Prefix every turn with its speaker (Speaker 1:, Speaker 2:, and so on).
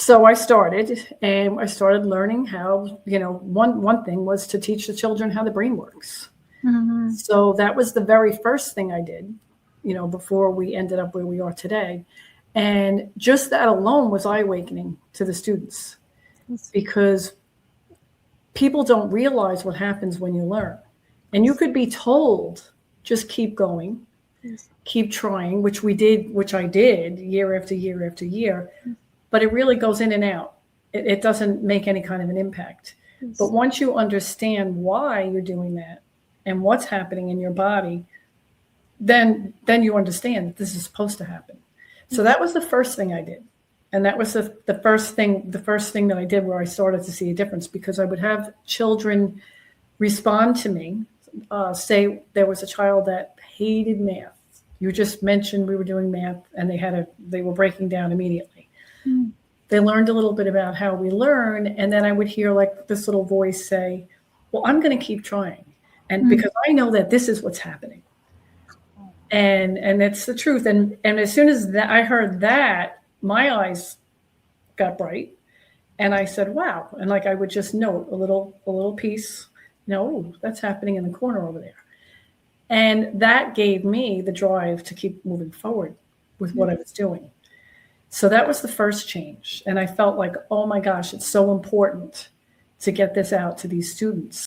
Speaker 1: So I started learning how, one thing was to teach the children how the brain works.
Speaker 2: Mhm.
Speaker 1: So that was the very first thing I did, before we ended up where we are today. And just that alone was eye awakening to the students
Speaker 2: Yes.
Speaker 1: because people don't realize what happens when you learn. And you
Speaker 2: Yes.
Speaker 1: could be told, just keep going,
Speaker 2: Yes.
Speaker 1: keep trying, which I did year after year after year, but it really goes in and out. It doesn't make any kind of an impact. But
Speaker 2: Yes.
Speaker 1: once you understand why you're doing that and what's happening in your body, then you understand that this is supposed to happen. So
Speaker 2: Yes.
Speaker 1: that was the first thing I did. And that was the first thing that I did where I started to see a difference because I would have children respond to me. Say there was a child that hated math. You just mentioned we were doing math and they were breaking down immediately.
Speaker 2: Mm.
Speaker 1: They learned a little bit about how we learn, and then I would hear like this little voice say, well, I'm going to keep trying, and
Speaker 2: Mm.
Speaker 1: because I know that this is what's happening, and it's the truth. And as soon as that I heard that, my eyes got bright, and I said, wow. And like I would just note a little piece, oh, that's happening in the corner over there. And that gave me the drive to keep moving forward with what I was doing. So that was the first change. And I felt like, oh my gosh, it's so important to get this out to these students.